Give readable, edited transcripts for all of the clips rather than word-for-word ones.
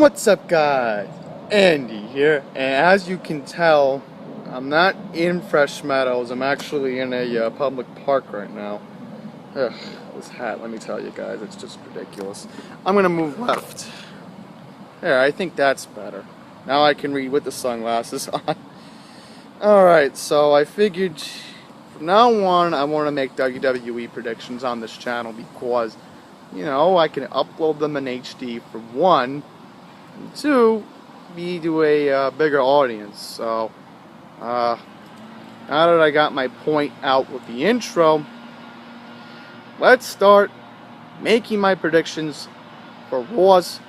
What's up, guys? Andy here, and as you can tell, I'm not in Fresh Meadows. I'm actually in a public park right now. Ugh, this hat, let me tell you guys, it's just ridiculous. I'm gonna move left. There, I think that's better. Now I can read with the sunglasses on. Alright, so I figured from now on I want to make WWE predictions on this channel because, you know, I can upload them in HD for one. Two, be to a bigger audience. So, now that I got my point out with the intro, let's start making my predictions for Raw's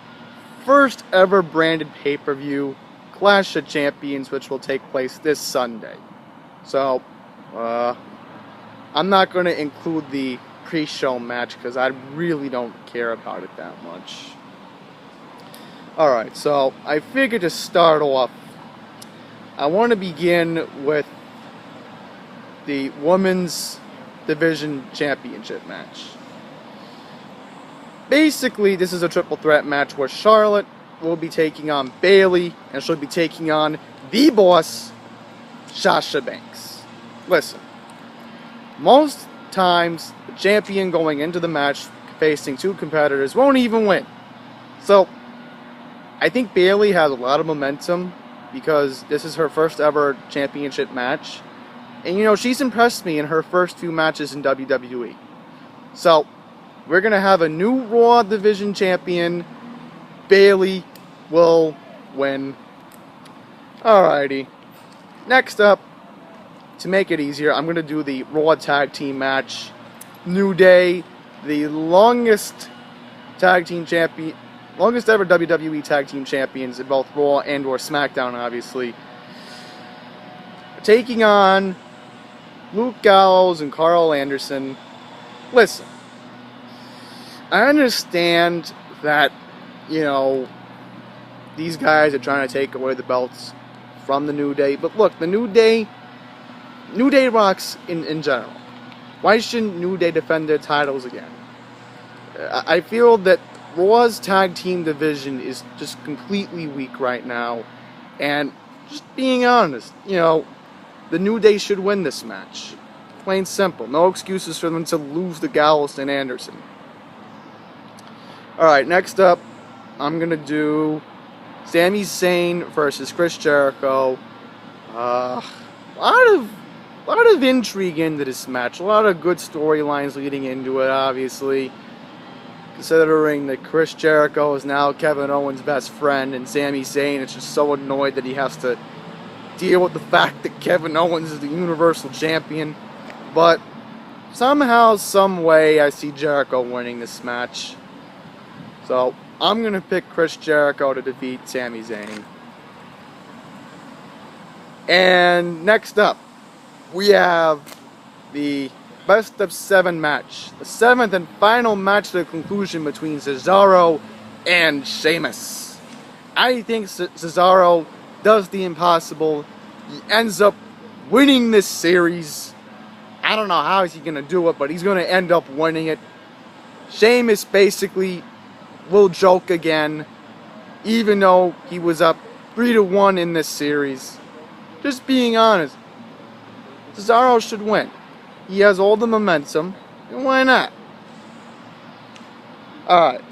first ever branded pay-per-view, Clash of Champions, which will take place this Sunday. So, I'm not going to include the pre-show match because I really don't care about it that much. Alright, so I figured to start off, I want to begin with the Women's Division Championship match. Basically, this is a triple threat match where Charlotte will be taking on Bayley, and she'll be taking on the boss, Sasha Banks. Listen, most times, the champion going into the match facing two competitors won't even win. So, I think Bayley has a lot of momentum because this is her first ever championship match. And, you know, she's impressed me in her first few matches in WWE. So, we're going to have a new Raw Division champion. Bayley will win. Alrighty. Next up, to make it easier, I'm going to do the Raw Tag Team match. New Day, the longest ever WWE Tag Team Champions in both Raw and or SmackDown, obviously, taking on Luke Gallows and Carl Anderson. Listen, I understand that, you know, these guys are trying to take away the belts from the New Day, but look, the New Day rocks in general. Why shouldn't New Day defend their titles again? I feel that Raw's tag team division is just completely weak right now, and just being honest, you know, the New Day should win this match. Plain simple. No excuses for them to lose to Gallows and Anderson. Alright, next up, I'm going to do Sami Zayn versus Chris Jericho. A lot of intrigue into this match. A lot of good storylines leading into it, obviously. Considering that Chris Jericho is now Kevin Owens' best friend, and Sami Zayn is just so annoyed that he has to deal with the fact that Kevin Owens is the Universal Champion. But somehow, some way, I see Jericho winning this match. So, I'm going to pick Chris Jericho to defeat Sami Zayn. And next up, we have the Best of 7 match. The 7th and final match to the conclusion between Cesaro and Sheamus. I think Cesaro does the impossible. He ends up winning this series. I don't know how he's going to do it, but he's going to end up winning it. Sheamus basically will joke again, even though he was up 3-1 in this series. Just being honest, Cesaro should win. He has all the momentum, and why not? Alright,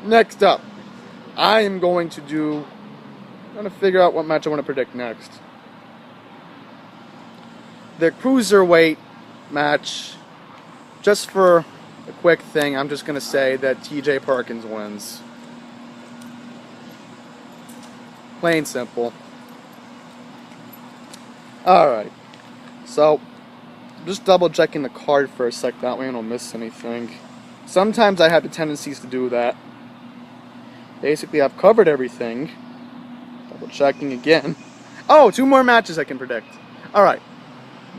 next up, I'm going to figure out what match I want to predict next. The Cruiserweight match, just for a quick thing, I'm just going to say that TJ Perkins wins. Plain simple. Alright, so just double checking the card for a sec, that way I don't miss anything. Sometimes I have the tendencies to do that. Basically, I've covered everything. Double checking again. Oh, 2 more matches I can predict. Alright.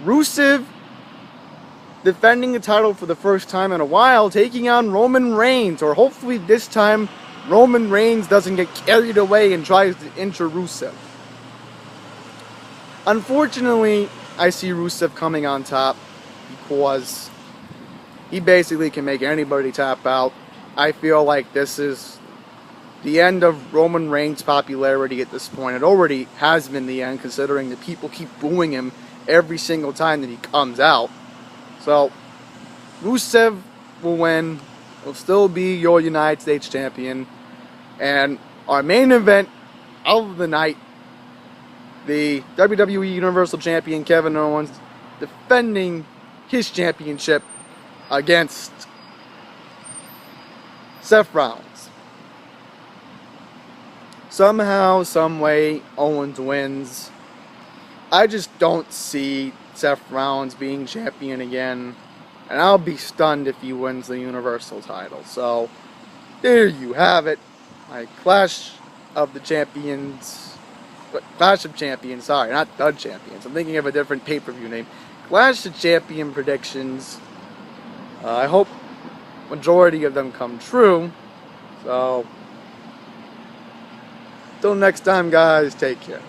Rusev defending the title for the first time in a while, taking on Roman Reigns. Or hopefully this time, Roman Reigns doesn't get carried away and tries to injure Rusev. Unfortunately, I see Rusev coming on top because he basically can make anybody tap out. I feel like this is the end of Roman Reigns' popularity at this point. It already has been the end, considering the people keep booing him every single time that he comes out. So, Rusev will win. Will still be your United States champion. And our main event of the night, the WWE Universal Champion Kevin Owens defending his championship against Seth Rollins. Somehow, someway, Owens wins. I just don't see Seth Rollins being champion again, and I'll be stunned if he wins the Universal title. So, there you have it. My Clash of Champions, sorry, not the Champions. I'm thinking of a different pay-per-view name. Clash of Champion predictions. I hope majority of them come true. So, till next time, guys, take care.